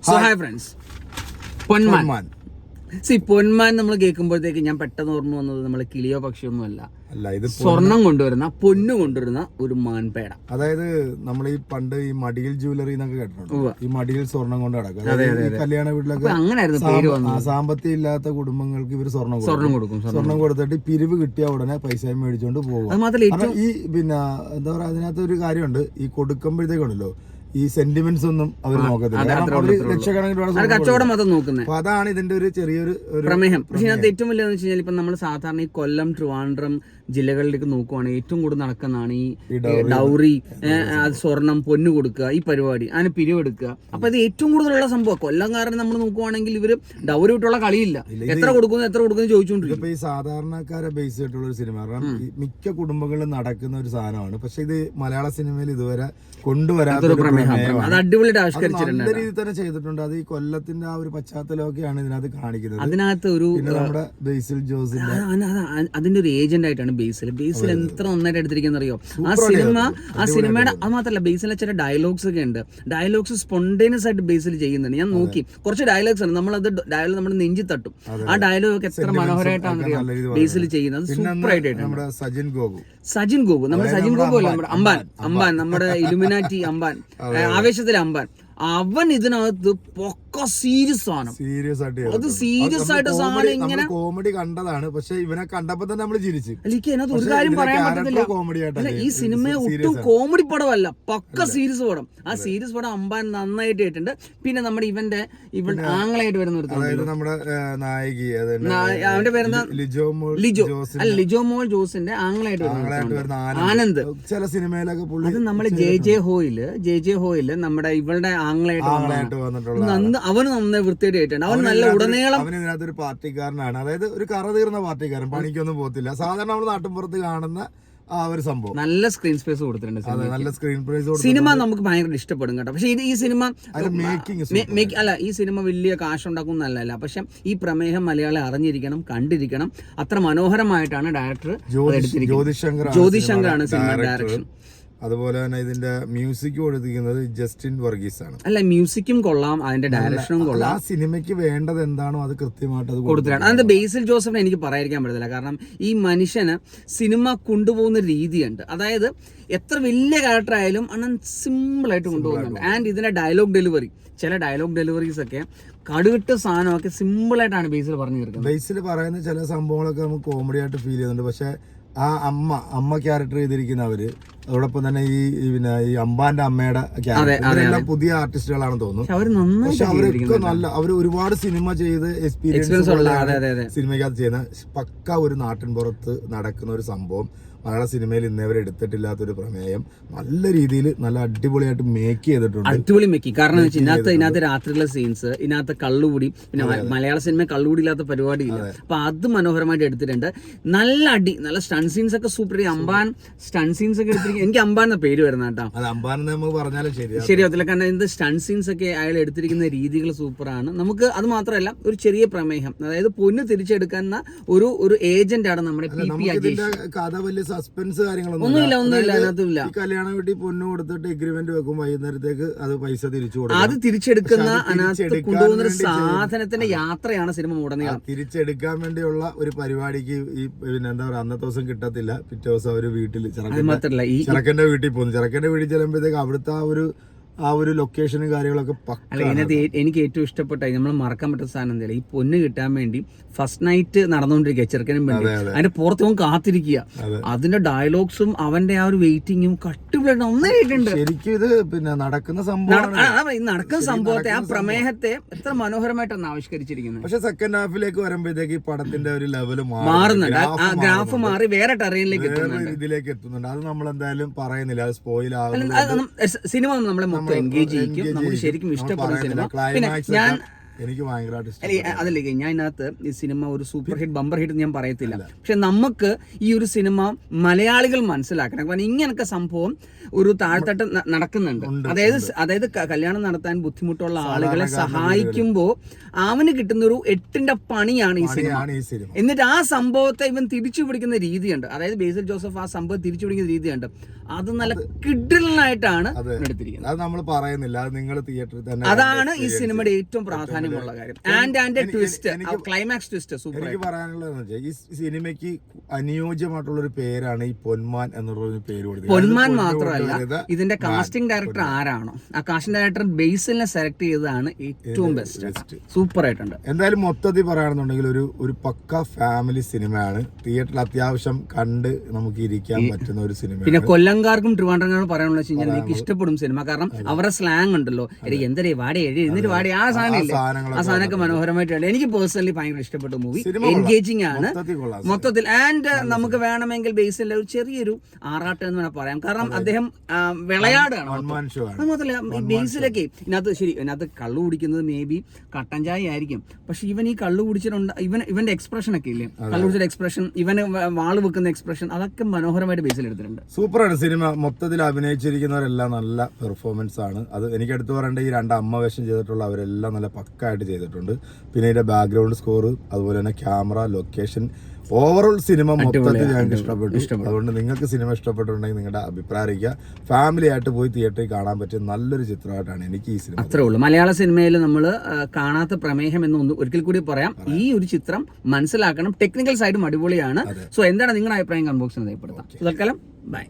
So hi friends, Ponman. Ponman നമ്മൾ കേൾക്കുമ്പോഴത്തേക്ക് ഞാൻ പെട്ടെന്ന് ഓർമ്മ വന്നത് നമ്മൾ കിളിയോ പക്ഷിയൊന്നും അല്ല, ഇത് സ്വർണം കൊണ്ടുവരുന്ന പൊന്നു കൊണ്ടുവരുന്ന ഒരു മാൻപേട. അതായത് നമ്മൾ ഈ പണ്ട് ഈ മടിയിൽ ജ്വല്ലറി എന്നൊക്കെ കേട്ടിട്ടുണ്ട്. ഈ മടിയിൽ സ്വർണം കൊണ്ട് നടക്കും. കല്യാണ വീട്ടിലൊക്കെ അങ്ങനെയായിരുന്നു. സാമ്പത്തികം ഇല്ലാത്ത കുടുംബങ്ങൾക്ക് ഇവർ സ്വർണം കൊടുക്കും. സ്വർണം കൊടുത്തിട്ട് പിരിവ് കിട്ടിയ ഉടനെ പൈസ മേടിച്ചോണ്ട് പോകും. ഈ പിന്നെ എന്താ പറയാ, അതിനകത്ത് ഒരു കാര്യമുണ്ട്. ഈ കൊടുക്കുമ്പോഴത്തേക്കുണ്ടല്ലോ ഈ സെന്റിമെന്റ്സ് ഒന്നും അവർ നോക്കത്തില്ല. കച്ചവടം മതം നോക്കുന്നത്. അപ്പൊ അതാണ് ഇതിന്റെ ഒരു ചെറിയൊരു പ്രമേയം. പക്ഷെ ഇതിനകത്ത് ഏറ്റവും വലിയ വെച്ച് കഴിഞ്ഞാൽ ഇപ്പൊ നമ്മൾ സാധാരണ ഈ കൊല്ലം, ട്രിവാൻഡ്രം ജില്ലകളിലേക്ക് നോക്കുവാണെങ്കിൽ ഏറ്റവും കൂടുതൽ നടക്കുന്നതാണ് ഈ ഡൗറി, സ്വർണം, പൊന്നു കൊടുക്കുക, ഈ പരിപാടി, അതിന് പിരിവെടുക്കുക. അപ്പൊ ഇത് ഏറ്റവും കൂടുതലുള്ള സംഭവം. കൊല്ലംകാരൻ നമ്മൾ നോക്കുവാണെങ്കിൽ ഇവര് ഡൗറി വിട്ടുള്ള കളിയില്ല. എത്ര കൊടുക്കുന്നു ചോദിച്ചുകൊണ്ടിരിക്കും. ഇപ്പൊ ഈ സാധാരണക്കാരെ ബേസ് ചെയ്തിട്ടുള്ള ഒരു സിനിമ, കാരണം മിക്ക കുടുംബങ്ങളിലും നടക്കുന്ന ഒരു സാധനമാണ്. പക്ഷെ ഇത് മലയാള സിനിമയിൽ ഇതുവരെ കൊണ്ടുവരാത്തൊരു അത് അടിപൊളിയായിട്ട് ആവിഷ്കരിച്ചിട്ടുണ്ട്. നല്ല രീതിയിൽ തന്നെ ചെയ്തിട്ടുണ്ട്. അത് ഈ കൊല്ലത്തിന്റെ ആ ഒരു പശ്ചാത്തലമൊക്കെയാണ് ഇതിനകത്ത് കാണിക്കുന്നത്. അതിനകത്ത് ഒരു നമ്മുടെ ബേസിൽ ജോസിന്റെ അതിന്റെ ഒരു ഏജന്റ് ആയിട്ടാണ് ബേസിൽ എത്ര നന്നായിട്ട് എടുത്തിരിക്കുന്ന അറിയോ. ആ സിനിമയുടെ അത് മാത്രമല്ല, ബേസിലെ ചില ഡയലോഗ്സ് ഒക്കെ ഉണ്ട്. ഡയലോഗ്സ് സ്പോണ്ടേനിയസ് ആയിട്ട് ബേസിൽ ചെയ്യുന്നുണ്ട്. ഞാൻ നോക്കി കുറച്ച് ഡയലോഗ്സ് ആണ്, നമ്മളത് ഡയലോഗ് നമ്മുടെ നെഞ്ചി തട്ടും. ആ ഡയലോഗ് ഒക്കെ എത്ര മനോഹരമായിട്ടാണ് ബേസിൽ ചെയ്യുന്നത്. സൂപ്പർ ആയിട്ടാണ്. സജിൻ ഗോപു നമ്മുടെ അല്ല, നമ്മുടെ അമ്പാൻ നമ്മുടെ ഇലുമിനാറ്റി അമ്പാൻ, ആവേശത്തിലെ അമ്പാൻ. അവൻ ഇതിനകത്ത് പൊക്ക സീരിയസ് ആണ്. സീരിയസ് ആയിട്ട് സാധനം ഇങ്ങനെ കോമഡി കണ്ടതാണ്. പക്ഷെ ഇവനെ കണ്ടപ്പോ തന്നെ നമ്മൾ ചിരിച്ചു. എനിക്ക് അതിനകത്ത് ഒരു കാര്യം പറയാൻ പറ്റത്തില്ല. ഈ സിനിമ ഒട്ടും കോമഡി പടമല്ല, പക്ക സീരിയസ് പടം. ആ സീരിയസ് പടം അമ്പാൻ നന്നായിട്ട് ഇട്ടുണ്ട്. പിന്നെ നമ്മുടെ ഇവന്റെ ആംഗ്ലമായിട്ട് വരുന്ന ഒരു നമ്മുടെ നായിക, അവന്റെ പേരെന്താ, ലിജോ മോൾ ജോസിന്റെ ആംഗ്ലമായിട്ട് വരുന്ന ആനന്ദ്. ചില സിനിമയിലൊക്കെ അത് നമ്മള് ജെ ജെ ഹോയില് നമ്മുടെ ഇവളുടെ ആംഗ്ലമായിട്ട് വന്നിട്ടുള്ള അവന് നന്നായി വൃത്തിയായിട്ടുണ്ട്. അവൻ നല്ല ഉടനീളം അവന് ഇതിനകത്തൊരു പാർട്ടിക്കാരനാണ്. അതായത് ഒരു കറ തീർന്ന പാർട്ടിക്കാരൻ, പണിക്കൊന്നും പോകത്തില്ല. സാധാരണ നമ്മൾ നാട്ടിൻപുറത്ത് കാണുന്ന ആ ഒരു സംഭവം. നല്ല സ്ക്രീൻ സ്പേസ് കൊടുത്തിട്ടുണ്ട്. നല്ല സ്ക്രീൻ സ്പേസ് സിനിമ നമുക്ക് ഭയങ്കര ഇഷ്ടപ്പെടും കേട്ടോ. പക്ഷെ ഈ സിനിമ ഈ സിനിമ വലിയ കാശുണ്ടാക്കുന്നല്ല. പക്ഷെ ഈ പ്രമേയം മലയാളം അറിഞ്ഞിരിക്കണം, കണ്ടിരിക്കണം. അത്ര മനോഹരമായിട്ടാണ് ഡയറക്ടർ ജ്യോതിശങ്കറാണ് സിനിമ ഡയറക്ഷൻ. അതുപോലെ തന്നെ ഇതിന്റെ മ്യൂസിക് കൊടുത്തിരിക്കുന്നത് ജസ്റ്റിൻ വർഗീസ് ആണ്. അല്ല, മ്യൂസിക്കും കൊള്ളാം, അതിന്റെ ഡയറക്ഷനും കൊള്ളാം. ആ സിനിമയ്ക്ക് വേണ്ടത് എന്താണോ അത് കൃത്യമായിട്ട് അത് കൊടുത്തിട്ടാണ്. അതിന്റെ ബേസിൽ ജോസഫിനെ എനിക്ക് പറയാതിരിക്കാൻ പറ്റത്തില്ല. കാരണം ഈ മനുഷ്യന് സിനിമ കൊണ്ടുപോകുന്ന രീതിയുണ്ട്. അതായത് എത്ര വലിയ ക്യാരക്ടർ ആയാലും അണ്ണൻ സിമ്പിൾ ആയിട്ട് കൊണ്ടുപോകുന്നുണ്ട്. ആൻഡ് ഇതിന്റെ ചില ഡയലോഗ് ഡെലിവറീസ് ഒക്കെ കടുകിട്ട സാധനമൊക്കെ സിമ്പിൾ ആയിട്ടാണ് ബേസിൽ പറഞ്ഞു തീർക്കുന്നത്. ബേസിൽ പറയുന്ന ചില സംഭവങ്ങളൊക്കെ നമുക്ക് കോമഡി ആയിട്ട് ഫീൽ ചെയ്യുന്നുണ്ട്. പക്ഷെ ആ അമ്മ ക്യാരക്ടർ ചെയ്തിരിക്കുന്നവര്, അതോടൊപ്പം തന്നെ ഈ അമ്പാന്റെ അമ്മയുടെ ക്യാരക്ടർ പുതിയ ആർട്ടിസ്റ്റുകളാണെന്ന് തോന്നുന്നു. പക്ഷെ അവരൊക്കെ അവര് ഒരുപാട് സിനിമ ചെയ്ത് എക്സ്പീരിയൻസ് സിനിമയ്ക്കകത്ത് ചെയ്യുന്ന പക്ക ഒരു നാട്ടിൻ പുറത്ത് നടക്കുന്ന ഒരു സംഭവം. മലയാള സിനിമയിൽ ഇന്നേവരെ എടുത്തിട്ടില്ലാത്തൊരു പ്രമേയം നല്ല രീതിയിൽ നല്ല അടിപൊളിയായിട്ട് മേക്ക് ചെയ്തിട്ടുണ്ട്. അടിപൊളി മേക്ക്. കാരണം ഇതിനകത്ത് രാത്രിയിലെ സീൻസ്, ഇതിനകത്ത് കള്ളുകൂടി, പിന്നെ മലയാള സിനിമ കള്ളുകൂടി ഇല്ലാത്ത പരിപാടിയില്ല. അപ്പൊ അത് മനോഹരമായിട്ട് എടുത്തിട്ടുണ്ട്. നല്ല സ്റ്റൺ സീൻസ് ഒക്കെ സൂപ്പർ. അമ്പാൻ സ്റ്റൺ സീൻസ് ഒക്കെ എടുത്തിരിക്കും. എനിക്ക് അമ്പാൻ എന്ന പേര് വരുന്ന കേട്ടോ. അമ്പാൻ നമുക്ക് പറഞ്ഞാലും ശരിയാവത്തില്ല. കാരണം എന്ത് സ്റ്റൺ സീൻസ് ഒക്കെ അയാൾ എടുത്തിരിക്കുന്ന രീതികൾ സൂപ്പറാണ്. നമുക്ക് അത് മാത്രമല്ല, ഒരു ചെറിയ പ്രമേയം, അതായത് പൊന്ന് തിരിച്ചെടുക്കുന്ന ഒരു ഏജന്റ് ആണ് നമ്മുടെ പി അജേഷ്. കഥ വലിയ സസ്പെൻസ് കാര്യങ്ങളൊന്നുമില്ല. കല്യാണ വീട്ടിൽ പൊന്നു കൊടുത്തിട്ട് എഗ്രിമെന്റ് വെക്കും, വൈകുന്നേരത്തേക്ക് അത് പൈസ തിരിച്ചു കൊടുക്കും. അത് തിരിച്ചെടുക്കുന്ന കൊണ്ടുപോകുന്ന സാധനത്തിന്റെ യാത്രയാണ് സിനിമ ഉടനീളം. തിരിച്ചെടുക്കാൻ വേണ്ടിയുള്ള ഒരു പരിപാടിക്ക് ഈ പിന്നെ എന്താ പറയാ, അന്നത്തെ ദിവസം കിട്ടത്തില്ല. പിറ്റേ ദിവസം അവര് വീട്ടിൽ ചെറുക്കന്റെ വീട്ടിൽ പോകുന്നു. ചെറുക്കന്റെ വീട്ടിൽ ചെല്ലുമ്പോഴത്തേക്ക് അവിടുത്തെ ആ ഒരു ലൊക്കേഷനും കാര്യങ്ങളൊക്കെ എനിക്ക് ഏറ്റവും ഇഷ്ടപ്പെട്ട, നമ്മൾ മറക്കാൻ പറ്റുന്ന സാധനം എന്തായാലും, ഈ പൊന്ന് കിട്ടാൻ വേണ്ടി ഫസ്റ്റ് നൈറ്റ് നടന്നുകൊണ്ടിരിക്കുക ചെറുക്കനും വേണ്ടി. അതിന്റെ പുറത്ത് അവൻ കാത്തിരിക്കുക. അതിന്റെ ഡയലോഗ്സും അവന്റെ ആ ഒരു വെയിറ്റിങ്ങും കട്ടുപിടിയായിട്ട് നന്നായിട്ടുണ്ട്. ശരിക്കും ഇത് പിന്നെ നടക്കുന്ന സംഭവത്തെ, ആ പ്രമേയത്തെ എത്ര മനോഹരമായിട്ടാണ് ആവിഷ്കരിച്ചിരിക്കുന്നത്. പക്ഷെ സെക്കൻഡ് ഹാഫിലേക്ക് വരുമ്പോഴത്തേക്ക് പടത്തിന്റെ ഒരു ലെവല് മാറുന്നുണ്ട്. ആ ഗ്രാഫ് മാറി വേറെ ടെറൈനിലേക്ക് എത്തുന്നുണ്ട്. അത് നമ്മൾ എന്തായാലും പറയുന്നില്ല, അത് സ്പോയിൽ ആകും. സിനിമ നമ്മളെ എൻഗേജ് ചെയ്യിക്കും, നമുക്ക് ശരിക്കും ഇഷ്ടപ്പെടുന്ന സിനിമ. പിന്നെ എനിക്ക് ഭയങ്കരമായിട്ട് അല്ലെ അതല്ലേ ഞാൻ ഇതിനകത്ത് ഈ സിനിമ ഒരു സൂപ്പർ ഹിറ്റ് ബമ്പർ ഹിറ്റ് ഞാൻ പറയത്തില്ല, പക്ഷെ നമുക്ക് ഈ ഒരു സിനിമ മലയാളികൾ മനസ്സിലാക്കണം. കാരണം ഇങ്ങനൊക്കെ സംഭവം ഒരു താഴ്ത്തട്ട് നടക്കുന്നുണ്ട്. അതായത് കല്യാണം നടത്താൻ ബുദ്ധിമുട്ടുള്ള ആളുകളെ സഹായിക്കുമ്പോൾ അവന് കിട്ടുന്ന ഒരു 8ന്റെ പണിയാണ് ഈ സിനിമ. എന്നിട്ട് ആ സംഭവത്തെ ഇവൻ തിരിച്ചു പിടിക്കുന്ന രീതിയുണ്ട്. അതായത് ബേസിൽ ജോസഫ് ആ സംഭവം തിരിച്ചു പിടിക്കുന്ന രീതിയുണ്ട്. അത് നല്ല കിഡിലായിട്ടാണ് എടുത്തിരിക്കുന്നത്. അത് നമ്മൾ പറയുന്നില്ല, അത് നിങ്ങൾ തിയേറ്ററിൽ തന്നെ. അതാണ് ഈ സിനിമയുടെ ഏറ്റവും പ്രാധാന്യമുള്ള കാര്യം. And twist, climax twist super. എനിക്ക് പറയാനുള്ളതെന്ന് വെച്ചാൽ ഈ സിനിമയ്ക്ക് അനുയോജ്യമായിട്ടുള്ള ഒരു പേരാണ് ഈ പൊന്മാൻ എന്നുള്ള പേര് കൊടുത്തത്. പൊന്മാൻ മാത്രമല്ല, ഇതിന്റെ കാസ്റ്റിംഗ് ഡയറക്ടർ ആരാണോ ആ കാസ്റ്റിംഗ് ഡയറക്ടർ ബേസിലിനെ സെലക്ട് ചെയ്തതാണ് ഏറ്റവും ബെസ്റ്റ്. സൂപ്പർ ആയിട്ടുണ്ട്. എന്തായാലും മൊത്തത്തിൽ പറയുകയാണെന്നുണ്ടെങ്കിൽ ഒരു പക്ക ഫാമിലി സിനിമയാണ്. തിയേറ്ററിൽ അത്യാവശ്യം കണ്ട് നമുക്ക് ഇരിക്കാൻ പറ്റുന്ന ഒരു സിനിമ. പിന്നെ കൊല്ലംകാർക്കും ട്രിവാൻഡ്രംകാർക്കും പറയാനുള്ള വെച്ച് കഴിഞ്ഞാൽ എനിക്ക് ഇഷ്ടപ്പെടും സിനിമ. കാരണം അവരുടെ സ്ലാങ് ഉണ്ടല്ലോ, എന്തരേ വാടേ എന്നിട്ട് വാടേ, ആ സാധനം ആ സാധനമൊക്കെ മനോഹരമായിട്ടുണ്ട്. എനിക്ക് പേഴ്സണലി ഭയങ്കര ഇഷ്ടപ്പെട്ട മൂവി. എൻഗേജിങ് ആണ് മൊത്തത്തിൽ. ആൻഡ് നമുക്ക് വേണമെങ്കിൽ ബേസിൽ ഒരു ചെറിയൊരു ആറാട്ട് എന്ന് വേണം പറയാം. കാരണം അദ്ദേഹം വിളയാടാണ്. മാത്രമല്ല ബേസിലൊക്കെ ഇതിനകത്ത് കള്ളു കുടിക്കുന്നത് മേ ബി കട്ടൻ ചായ ആയിരിക്കും. പക്ഷെ ഇവൻ ഈ കള്ളു കുടിച്ചിട്ടുണ്ട്, ഇവന്റെ എക്സ്പ്രഷൻ ഒക്കെ ഇല്ലേ, കള്ളു കുടിച്ച എക്സ്പ്രഷൻ, ഇവന് വാള് വെക്കുന്ന എക്സ്പ്രഷൻ, അതൊക്കെ മനോഹരമായിട്ട് ബേസിൽ എടുത്തിട്ടുണ്ട്. സൂപ്പറാണ് സിനിമ. മൊത്തത്തിൽ അഭിനയിച്ചിരിക്കുന്നവരെല്ലാം നല്ല പെർഫോമൻസ് ആണ്. അത് എനിക്ക് എടുത്തു പറയേണ്ട ഈ 2 അമ്മ വേഷം ചെയ്തിട്ടുള്ള അവരെല്ലാം നല്ല പക്കായിട്ട് ചെയ്തിട്ടുണ്ട്. പിന്നെ ഇതിന്റെ ബാക്ക്ഗ്രൗണ്ട് സ്കോർ, അതുപോലെ തന്നെ ക്യാമറ, ലൊക്കേഷൻ, ഓവറോൾ സിനിമ മൊത്തത്തിൽ ഞങ്ങൾക്ക് ഇഷ്ടപ്പെട്ടു. അതുകൊണ്ട് നിങ്ങൾക്ക് സിനിമ ഇഷ്ടപ്പെട്ടിട്ടുണ്ടെങ്കിൽ നിങ്ങളുടെ അഭിപ്രായം അറിയിക്കുക. ഫാമിലി ആയിട്ട് പോയി തിയേറ്ററിൽ കാണാൻ പറ്റിയ നല്ലൊരു ചിത്രമായിട്ടാണ് എനിക്ക് ഈ സിനിമ. അത്രേ ഉള്ളൂ. മലയാള സിനിമയിൽ നമ്മൾ കാണാത്ത പ്രമേയം എന്നൊന്ന് ഒരിക്കൽ കൂടി പറയാം. ഈ ഒരു ചിത്രം മനസ്സിലാക്കണം. ടെക്നിക്കൽ സൈഡും അടിപൊളിയാണ്. സോ എന്താണ് നിങ്ങളുടെ അഭിപ്രായം കമന്റ് ബോക്സിൽ രേഖപ്പെടുത്താം. തൽക്കാലം ബൈ.